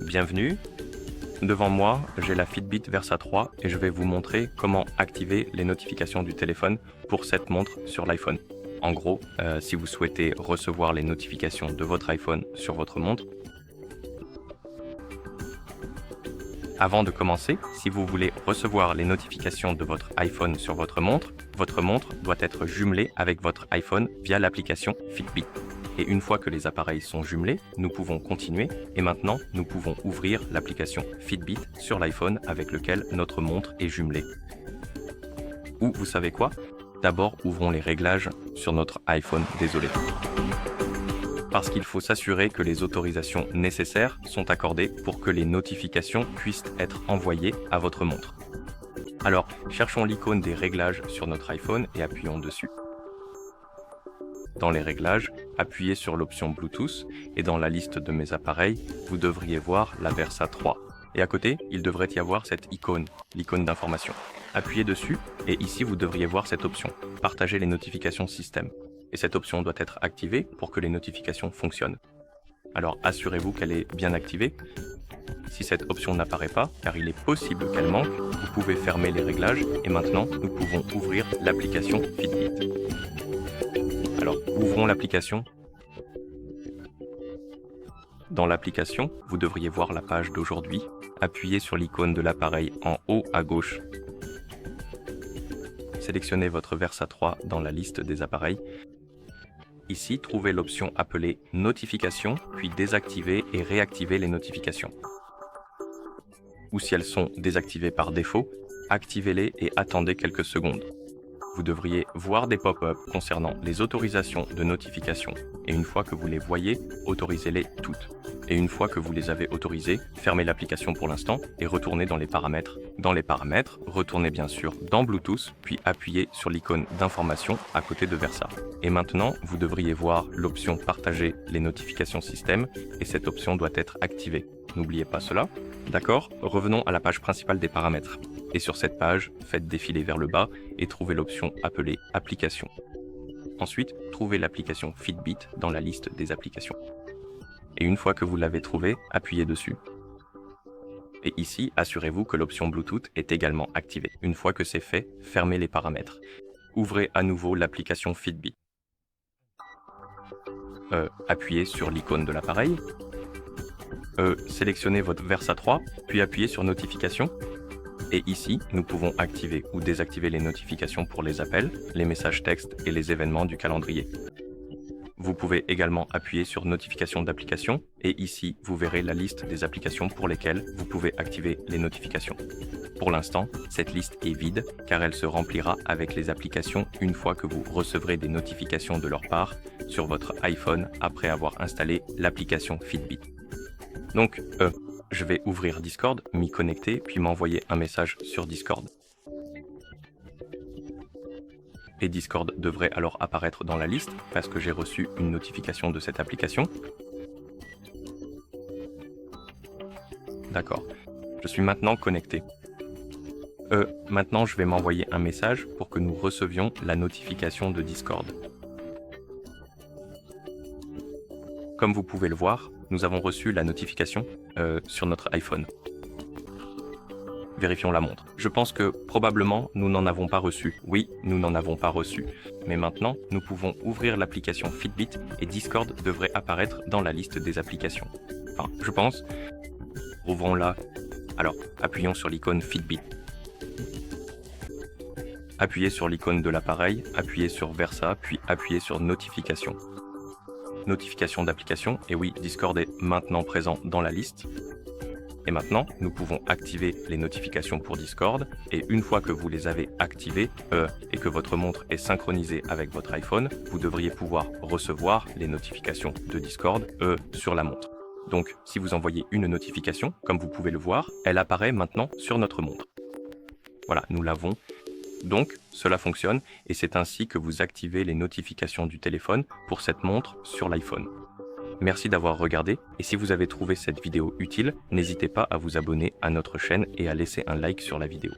Bienvenue. Devant moi, j'ai la FITBIT Versa 3 et je vais vous montrer comment activer les notifications du téléphone pour cette montre sur l'iPhone. En gros, si vous souhaitez recevoir les notifications de votre iPhone sur votre montre, avant de commencer, si vous voulez recevoir les notifications de votre iPhone sur votre montre doit être jumelée avec votre iPhone via l'application FITBIT. Et une fois que les appareils sont jumelés, nous pouvons continuer et maintenant nous pouvons ouvrir l'application FITBIT sur l'iPhone avec lequel notre montre est jumelée. Ou vous savez quoi? D'abord ouvrons les réglages sur notre iPhone, désolé. Parce qu'il faut s'assurer que les autorisations nécessaires sont accordées pour que les notifications puissent être envoyées à votre montre. Alors, cherchons l'icône des réglages sur notre iPhone et appuyons dessus. Dans les réglages, appuyez sur l'option Bluetooth et dans la liste de mes appareils, vous devriez voir la Versa 3. Et à côté, il devrait y avoir cette icône, l'icône d'information. Appuyez dessus et ici vous devriez voir cette option, partager les notifications système. Et cette option doit être activée pour que les notifications fonctionnent. Alors assurez-vous qu'elle est bien activée. Si cette option n'apparaît pas, car il est possible qu'elle manque, vous pouvez fermer les réglages et maintenant nous pouvons ouvrir l'application FITBIT. Alors, ouvrons l'application. Dans l'application, vous devriez voir la page d'aujourd'hui. Appuyez sur l'icône de l'appareil en haut à gauche. Sélectionnez votre Versa 3 dans la liste des appareils. Ici, trouvez l'option appelée Notifications, puis désactiver et réactiver les notifications. Ou si elles sont désactivées par défaut, activez-les et attendez quelques secondes. Vous devriez voir des pop-up concernant les autorisations de notification. Et une fois que vous les voyez, autorisez-les toutes. Et une fois que vous les avez autorisées, fermez l'application pour l'instant et retournez dans les paramètres. Dans les paramètres, retournez bien sûr dans Bluetooth, puis appuyez sur l'icône d'information à côté de Versa. Et maintenant, vous devriez voir l'option Partager les notifications système et cette option doit être activée. N'oubliez pas cela. D'accord? Revenons à la page principale des paramètres. Et sur cette page, faites défiler vers le bas et trouvez l'option appelée Applications. Ensuite, trouvez l'application FITBIT dans la liste des applications. Et une fois que vous l'avez trouvée, appuyez dessus. Et ici, assurez-vous que l'option Bluetooth est également activée. Une fois que c'est fait, fermez les paramètres. Ouvrez à nouveau l'application FITBIT. Appuyez sur l'icône de l'appareil. Sélectionnez votre Versa 3, puis appuyez sur Notifications. Et ici, nous pouvons activer ou désactiver les notifications pour les appels, les messages textes et les événements du calendrier. Vous pouvez également appuyer sur Notifications d'applications et ici, vous verrez la liste des applications pour lesquelles vous pouvez activer les notifications. Pour l'instant, cette liste est vide car elle se remplira avec les applications une fois que vous recevrez des notifications de leur part sur votre iPhone après avoir installé l'application FITBIT. Donc, je vais ouvrir Discord, m'y connecter, puis m'envoyer un message sur Discord. Et Discord devrait alors apparaître dans la liste parce que j'ai reçu une notification de cette application. D'accord. Je suis maintenant connecté. Maintenant, je vais m'envoyer un message pour que nous recevions la notification de Discord. Comme vous pouvez le voir, nous avons reçu la notification sur notre iPhone. Vérifions la montre. Je pense que probablement nous n'en avons pas reçu. Oui, nous n'en avons pas reçu. Mais maintenant, nous pouvons ouvrir l'application FITBIT et Discord devrait apparaître dans la liste des applications. Enfin, je pense. Ouvrons-la. Alors, appuyons sur l'icône FITBIT. Appuyez sur l'icône de l'appareil, appuyez sur Versa, puis appuyez sur Notification. Notification d'application, et oui, Discord est maintenant présent dans la liste. Et maintenant, nous pouvons activer les notifications pour Discord, et une fois que vous les avez activées, et que votre montre est synchronisée avec votre iPhone, vous devriez pouvoir recevoir les notifications de Discord, sur la montre. Donc, si vous envoyez une notification, comme vous pouvez le voir, elle apparaît maintenant sur notre montre. Voilà, nous l'avons. Donc, cela fonctionne et c'est ainsi que vous activez les notifications du téléphone pour cette montre sur l'iPhone. Merci d'avoir regardé et si vous avez trouvé cette vidéo utile, n'hésitez pas à vous abonner à notre chaîne et à laisser un like sur la vidéo.